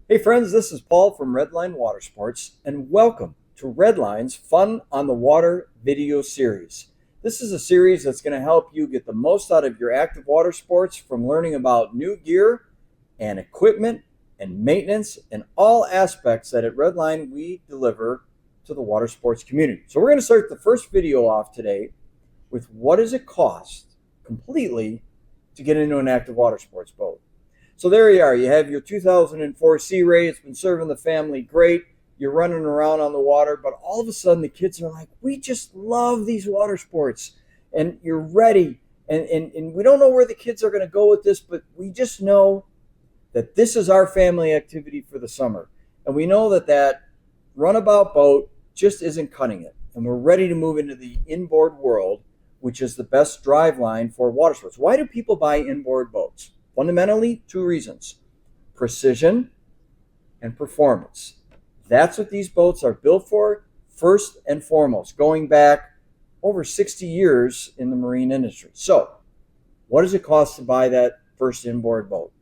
Hey friends, this is Paul from Redline Watersports, and welcome to Redline's Fun on the Water video series. This is a series that's going to help you get the most out of your active water sports, from learning about new gear and equipment and maintenance and all aspects that at Redline we deliver to the water sports community. So we're going to start the first video off today with what does it cost completely to get into an active water sports boat. So there you are. You have your 2004 Sea Ray. It's been serving the family great. You're running around on the water, but all of a sudden the kids are like, we just love these water sports. And you're ready. And we don't know where the kids are going to go with this, but we just know that this is our family activity for the summer. And we know that that runabout boat just isn't cutting it. And we're ready to move into the inboard world, which is the best drive line for water sports. Why do people buy inboard boats? Fundamentally, two reasons: precision and performance. That's what these boats are built for, first and foremost, going back over 60 years in the marine industry. So, what does it cost to buy that first inboard boat?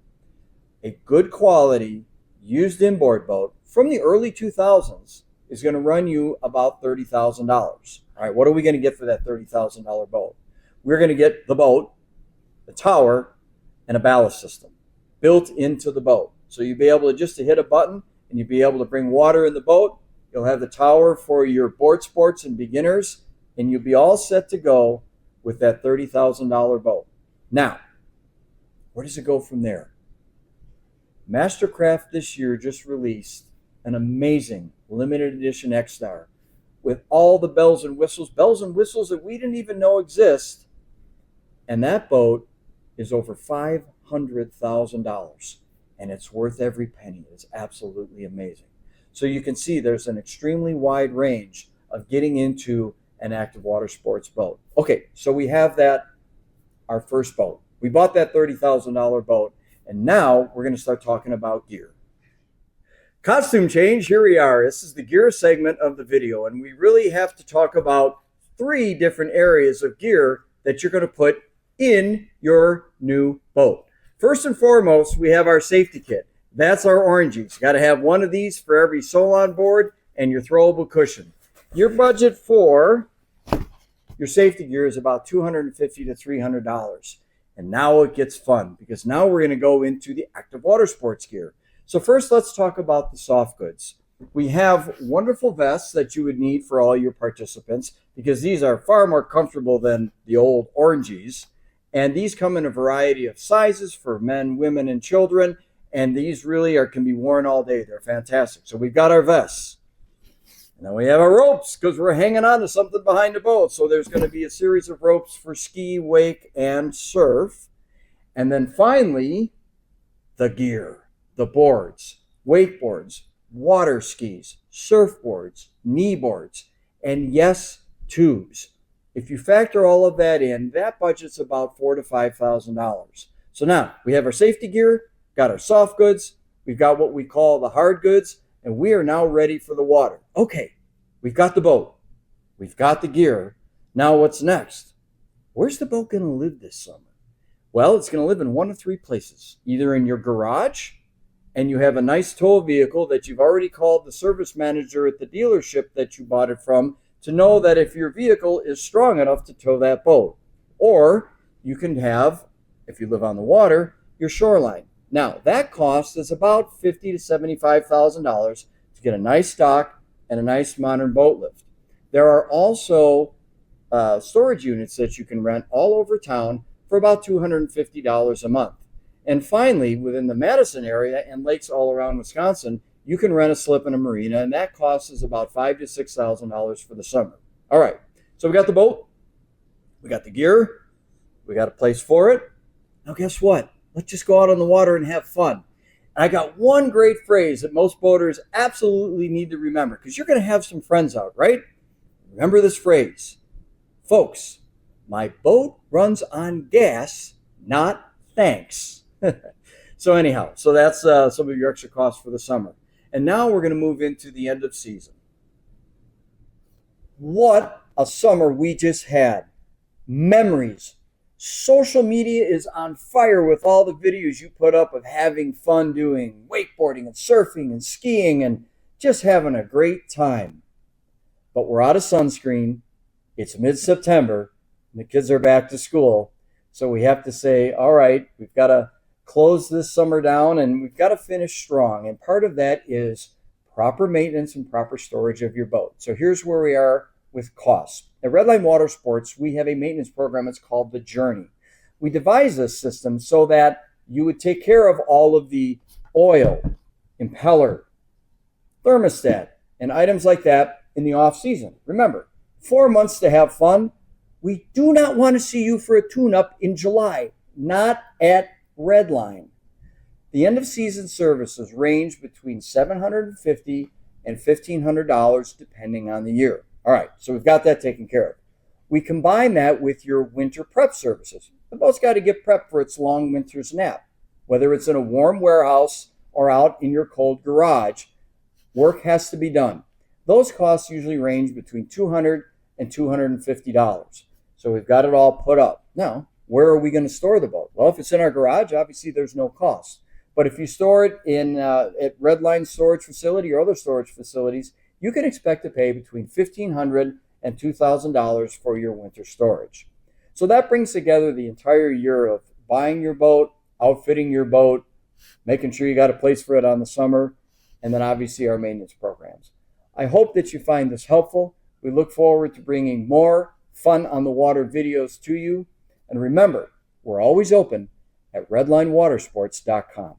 A good quality used inboard boat from the early 2000s is going to run you about $30,000. All right, what are we going to get for that $30,000 boat? We're going to get the boat, the tower, and a ballast system built into the boat. So you'll be able to just hit a button and you'll be able to bring water in the boat. You'll have the tower for your board sports and beginners, and you'll be all set to go with that $30,000 boat. Now, where does it go from there? Mastercraft this year just released an amazing limited edition X-Star with all the bells and whistles that we didn't even know exist. And that boat is over $500,000, and it's worth every penny. It's absolutely amazing. So you can see there's an extremely wide range of getting into an active water sports boat. Okay, so we have that, our first boat. We bought that $30,000 boat, and now we're going to start talking about gear. Costume change, here we are. This is the gear segment of the video, and we really have to talk about three different areas of gear that you're going to put in your new boat. First and foremost, we have our safety kit. That's our orangies. You got to have one of these for every sole on board and your throwable cushion. Your budget for your safety gear is about $250 to $300. And now it gets fun, because now we're going to go into the active water sports gear. So first, let's talk about the soft goods. We have wonderful vests that you would need for all your participants, because these are far more comfortable than the old orangies. And these come in a variety of sizes for men, women, and children. And these really can be worn all day. They're fantastic. So we've got our vests. And then we have our ropes, because we're hanging on to something behind the boat. So there's going to be a series of ropes for ski, wake, and surf. And then finally, the gear, the boards, wakeboards, water skis, surfboards, knee boards, and yes, tubes. If you factor all of that in, that budget's about $4,000 to $5,000. So now we have our safety gear, got our soft goods, we've got what we call the hard goods, and we are now ready for the water. Okay, we've got the boat, we've got the gear. Now what's next? Where's the boat going to live this summer? Well, it's going to live in one of three places. Either in your garage, and you have a nice tow vehicle that you've already called the service manager at the dealership that you bought it from to know that if your vehicle is strong enough to tow that boat. Or you can have, if you live on the water, your shoreline. Now, that cost is about $50,000 to $75,000 to get a nice dock and a nice modern boat lift. There are also storage units that you can rent all over town for about $250 a month. And finally, within the Madison area and lakes all around Wisconsin, you can rent a slip in a marina, and that cost is about $5,000 to $6,000 for the summer. All right, so we got the boat, we got the gear, we got a place for it. Now guess what? Let's just go out on the water and have fun. And I got one great phrase that most boaters absolutely need to remember, because you're going to have some friends out, right? Remember this phrase. Folks, my boat runs on gas, not thanks. So anyhow, so that's some of your extra costs for the summer. And now we're going to move into the end of season. What a summer we just had. Memories, Social media is on fire with all the videos you put up of having fun doing wakeboarding and surfing and skiing and just having a great time. But we're out of sunscreen. It's mid-September, and the kids are back to school. So we have to say, all right, we've got to close this summer down and we've got to finish strong. And part of that is proper maintenance and proper storage of your boat. So here's where we are with costs. At Redline Watersports, we have a maintenance program. It's called The Journey. We devised this system so that you would take care of all of the oil, impeller, thermostat, and items like that in the off season. Remember, 4 months to have fun. We do not want to see you for a tune-up in July, not at Redline. The end of season services range between $750 and $1,500 depending on the year. All right, so we've got that taken care of. We combine that with your winter prep services. The boat's got to get prepped for its long winter's nap. Whether it's in a warm warehouse or out in your cold garage, work has to be done. Those costs usually range between $200 and $250. So we've got it all put up. Now, where are we going to store the boat? Well, if it's in our garage, obviously there's no cost. But if you store it in at Redline storage facility or other storage facilities, you can expect to pay between $1,500 and $2,000 for your winter storage. So that brings together the entire year of buying your boat, outfitting your boat, making sure you got a place for it on the summer, and then obviously our maintenance programs. I hope that you find this helpful. We look forward to bringing more fun on the water videos to you. And remember, we're always open at redlinewatersports.com.